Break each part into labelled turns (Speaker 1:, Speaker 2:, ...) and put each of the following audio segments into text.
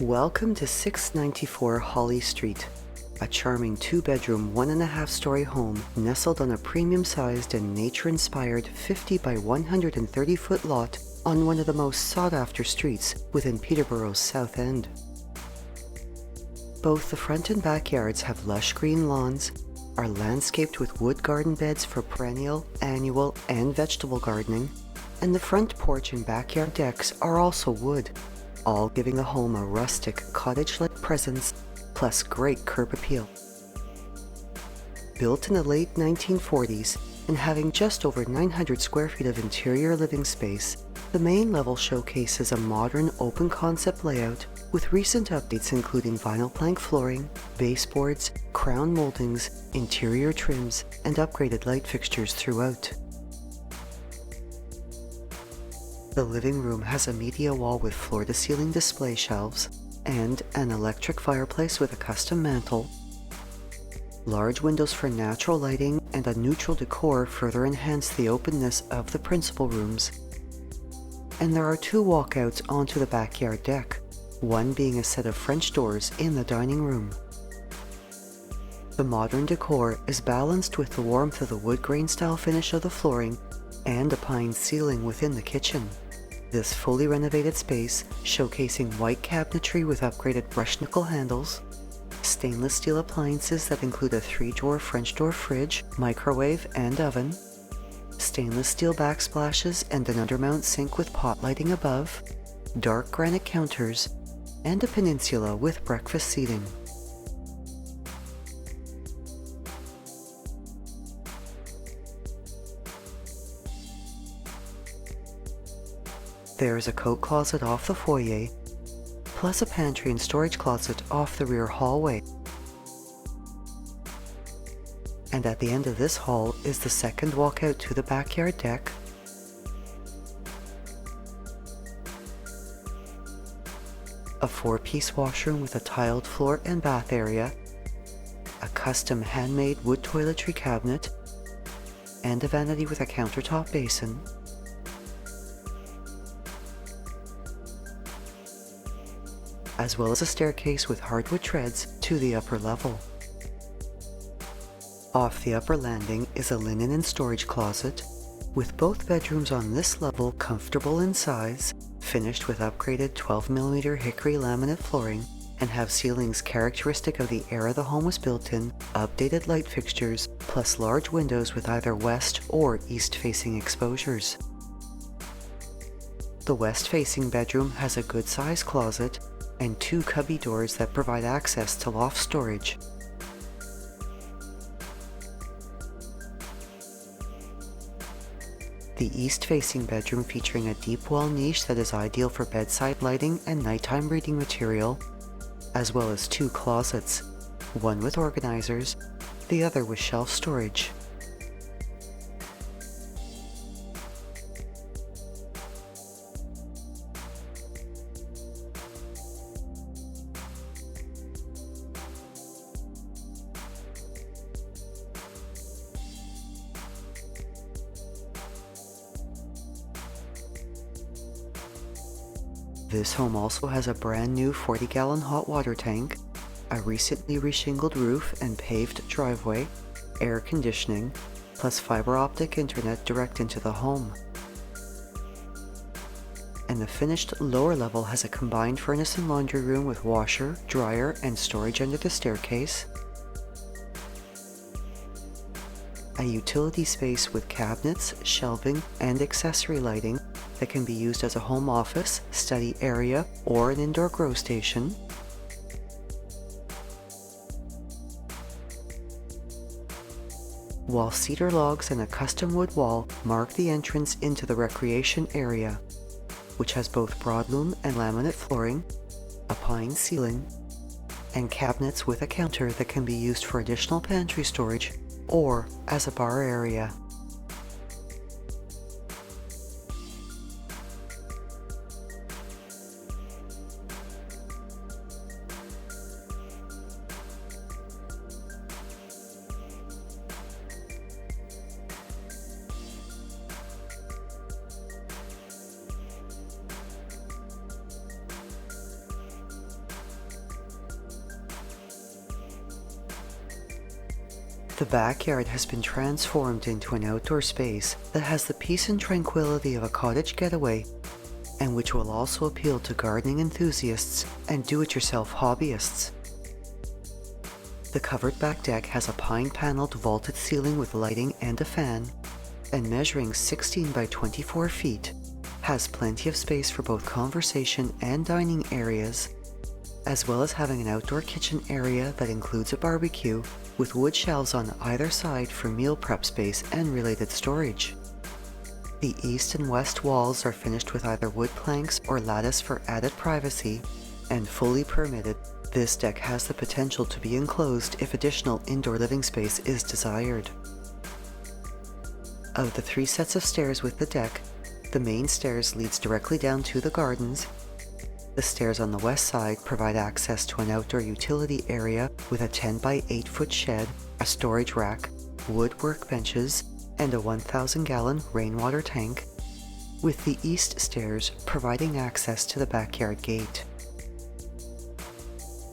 Speaker 1: Welcome to 694 Hawley Street, a charming 2-bedroom, 1.5-story home nestled on a premium-sized and nature-inspired 50 by 130-foot lot on one of the most sought-after streets within Peterborough's South End. Both the front and backyards have lush green lawns, are landscaped with wood garden beds for perennial, annual, and vegetable gardening, and the front porch and backyard decks are also wood, all giving the home a rustic, cottage-like presence, plus great curb appeal. Built in the late 1940s and having just over 900 square feet of interior living space, the main level showcases a modern open-concept layout with recent updates including vinyl plank flooring, baseboards, crown moldings, interior trims, and upgraded light fixtures throughout. The living room has a media wall with floor-to-ceiling display shelves and an electric fireplace with a custom mantle. Large windows for natural lighting and a neutral decor further enhance the openness of the principal rooms. And there are 2 walkouts onto the backyard deck, one being a set of French doors in the dining room. The modern decor is balanced with the warmth of the wood grain style finish of the flooring and a pine ceiling within the kitchen. This fully renovated space, showcasing white cabinetry with upgraded brushed nickel handles, stainless steel appliances that include a 3-drawer French door fridge, microwave, and oven, stainless steel backsplashes and an undermount sink with pot lighting above, dark granite counters, and a peninsula with breakfast seating. There is a coat closet off the foyer, plus a pantry and storage closet off the rear hallway. And at the end of this hall is the second walkout to the backyard deck, a 4-piece washroom with a tiled floor and bath area, a custom handmade wood toiletry cabinet, and a vanity with a countertop basin, as well as a staircase with hardwood treads to the upper level. Off the upper landing is a linen and storage closet, with both bedrooms on this level comfortable in size, finished with upgraded 12mm hickory laminate flooring, and have ceilings characteristic of the era the home was built in, updated light fixtures, plus large windows with either west or east-facing exposures. The west-facing bedroom has a good-sized closet and 2 cubby doors that provide access to loft storage. The east-facing bedroom featuring a deep wall niche that is ideal for bedside lighting and nighttime reading material, as well as 2 closets, one with organizers, the other with shelf storage. This home also has a brand new 40-gallon hot water tank, a recently reshingled roof and paved driveway, air conditioning, plus fiber optic internet direct into the home. And the finished lower level has a combined furnace and laundry room with washer, dryer, and storage under the staircase, a utility space with cabinets, shelving, and accessory lighting that can be used as a home office, study area, or an indoor grow station, while cedar logs and a custom wood wall mark the entrance into the recreation area, which has both broadloom and laminate flooring, a pine ceiling, and cabinets with a counter that can be used for additional pantry storage or as a bar area. The backyard has been transformed into an outdoor space that has the peace and tranquility of a cottage getaway, and which will also appeal to gardening enthusiasts and do-it-yourself hobbyists. The covered back deck has a pine-paneled vaulted ceiling with lighting and a fan, and measuring 16 by 24 feet, has plenty of space for both conversation and dining areas, as well as having an outdoor kitchen area that includes a barbecue with wood shelves on either side for meal prep space and related storage. The east and west walls are finished with either wood planks or lattice for added privacy, and fully permitted, this deck has the potential to be enclosed if additional indoor living space is desired. Of the 3 sets of stairs with the deck, the main stairs leads directly down to the gardens. The stairs on the west side provide access to an outdoor utility area with a 10 by 8 foot shed, a storage rack, wood workbenches, and a 1,000-gallon rainwater tank, with the east stairs providing access to the backyard gate.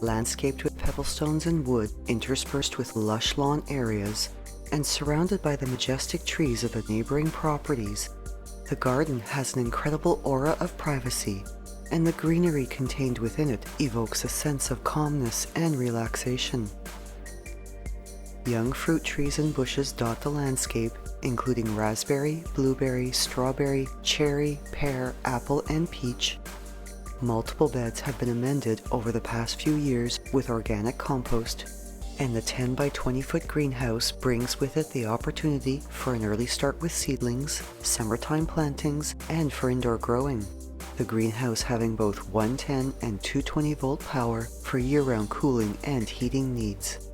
Speaker 1: Landscaped with pebblestones and wood interspersed with lush lawn areas, and surrounded by the majestic trees of the neighboring properties, the garden has an incredible aura of privacy, and the greenery contained within it evokes a sense of calmness and relaxation. Young fruit trees and bushes dot the landscape, including raspberry, blueberry, strawberry, cherry, pear, apple, and peach. Multiple beds have been amended over the past few years with organic compost, and the 10 by 20 foot greenhouse brings with it the opportunity for an early start with seedlings, summertime plantings, and for indoor growing. The greenhouse having both 110 and 220 volt power for year-round cooling and heating needs.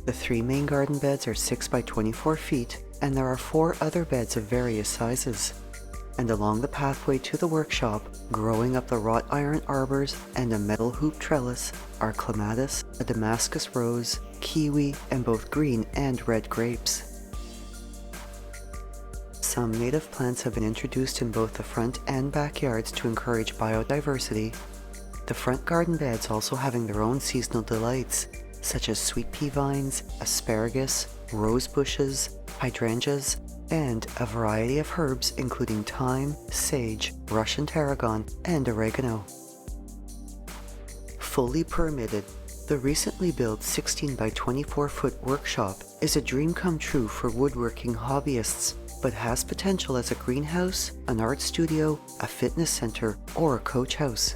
Speaker 1: The 3 main garden beds are 6 by 24 feet, and there are 4 other beds of various sizes. And along the pathway to the workshop, growing up the wrought iron arbors and a metal hoop trellis, are clematis, a Damascus rose, kiwi, and both green and red grapes. Some native plants have been introduced in both the front and backyards to encourage biodiversity, the front garden beds also having their own seasonal delights, such as sweet pea vines, asparagus, rose bushes, hydrangeas, and a variety of herbs including thyme, sage, Russian tarragon, and oregano. Fully permitted, the recently built 16 by 24 foot workshop is a dream come true for woodworking hobbyists, but has potential as a greenhouse, an art studio, a fitness center, or a coach house.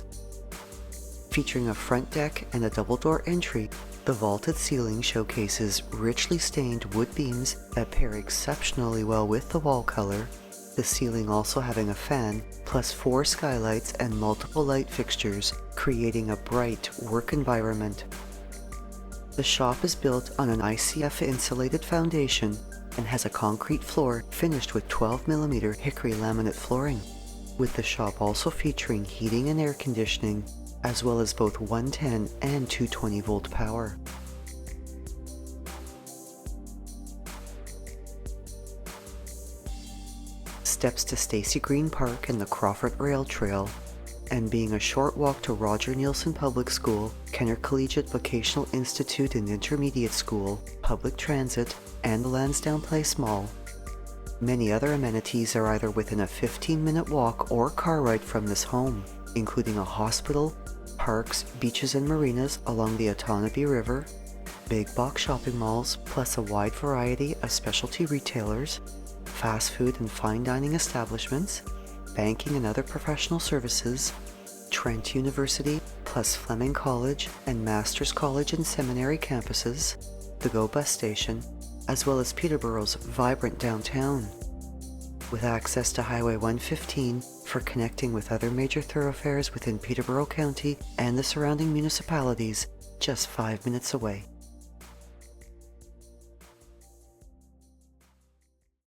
Speaker 1: Featuring a front deck and a double-door entry, the vaulted ceiling showcases richly stained wood beams that pair exceptionally well with the wall color, the ceiling also having a fan, plus 4 skylights and multiple light fixtures, creating a bright work environment. The shop is built on an ICF insulated foundation and has a concrete floor finished with 12mm hickory laminate flooring, with the shop also featuring heating and air conditioning, as well as both 110 and 220 volt power. Steps to Stacy Green Park and the Crawford Rail Trail, and being a short walk to Roger Neilson Public School, Kenner Collegiate Vocational Institute and Intermediate School, public transit, and the Lansdowne Place Mall. Many other amenities are either within a 15-minute walk or car ride from this home, including a hospital, parks, beaches, and marinas along the Otonabee River, big box shopping malls, plus a wide variety of specialty retailers, fast food and fine dining establishments, banking and other professional services, Trent University, plus Fleming College and Masters College and Seminary campuses, the GO bus station, as well as Peterborough's vibrant downtown, with access to Highway 115 for connecting with other major thoroughfares within Peterborough County and the surrounding municipalities just 5 minutes away.